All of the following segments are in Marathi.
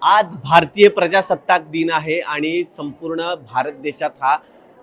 आज भारतीय प्रजासत्ताक दिन आहे आणि संपूर्ण भारत देशात हा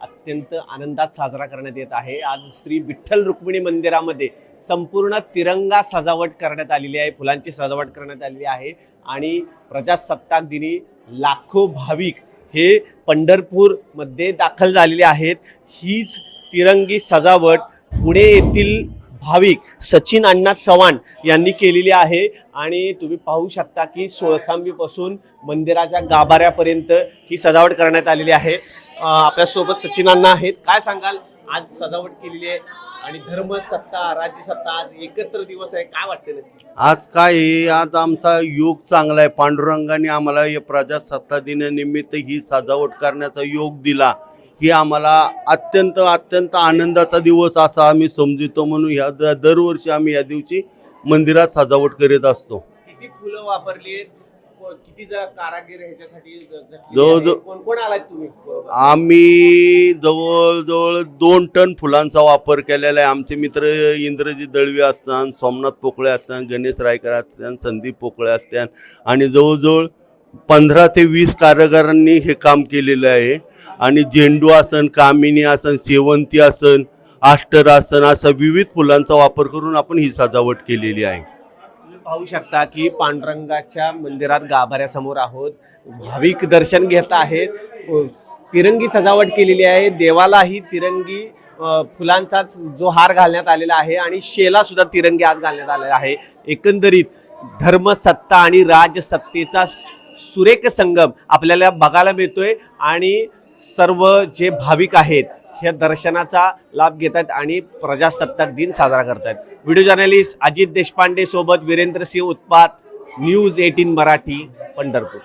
अत्यंत आनंदात साजरा करण्यात येत आहे। आज श्री विठ्ठल रुक्मिणी मंदिरामध्ये संपूर्ण तिरंगा सजावट करण्यात आलेली आहे, फुलांची सजावट करण्यात आलेली आहे आणि प्रजासत्ताक दिनी लाखो भाविक हे पंढरपूरमध्ये दाखल झालेले आहेत। हीच तिरंगी सजावट पुणे येथील भाविक सचिन अण्णा चव्हाण यांनी केलेली आहे आणि तुम्ही पाहू शकता की सोळखांबीपासून मंदिराच्या गाभाऱ्यापर्यंत ही सजावट करण्यात आलेली आहे। आपल्या सोबत सचिन अण्णा आहेत। काय सांगाल, आज सजावट केलेली आहे आणि धर्मसत्ता राज्यसत्ता आज एकत्र दिवस आहे, काय वाटतं नक्की? आज काय आहे, आज आमचा योग चांगला आहे। पांडुरंगाने आम्हाला या प्रजासत्ताक दिनानिमित्त ही सजावट करण्याचा योग दिला। ही आम्हाला अत्यंत अत्यंत आनंदाचा दिवस असा आम्ही समजतो, म्हणून ह्या दरवर्षी आम्ही या दिवशी मंदिरात सजावट करीत असतो। किती फुलं वापरली, किती जण कारागीर ह्याच्यासाठी जवळजवळ कोण कोण आलात तुम्ही? आम्ही जवळजवळ 2 टन फुलांचा वापर केलेला आहे। आमचे मित्र इंद्रजित दळवी असतात, सोमनाथ पोकळे असतात, गणेश रायकर असतात, संदीप पोकळे असतात आणि जवळजवळ 15 ते 20 कारागिरांनी हे काम केलेलं आहे। आणि झेंडू आसन, कामिनी आसन, शेवंती आसन, आष्टर आसन असा विविध फुलांचा वापर करून आपण ही सजावट केलेली आहे। पाहू शकता की पांडुरंगाच्या मंदिरात गाभाऱ्यासमोर आहोत, भाविक दर्शन घेत आहेत। तिरंगी सजावट केलेली आहे, देवालाही तिरंगी फुलांचाच जो हार घालण्यात आलेला आहे आणि शेला सुद्धा तिरंगी आज घालण्यात आलेला आहे। एकंदरीत धर्मसत्ता आणि राजसत्तेचा सुरेख संगम आपल्याला बघायला मिळतोय आणि सर्व जे भाविक आहेत ह्या दर्शनाचा लाभ घेत आहेत आणि प्रजासत्ताक दिन साजरा करतात। व्हिडिओ जर्नलिस्ट अजित देशपांडे सोबत वीरेंद्र सिंह उत्पात, न्यूज 18 मराठी, पंढरपूर।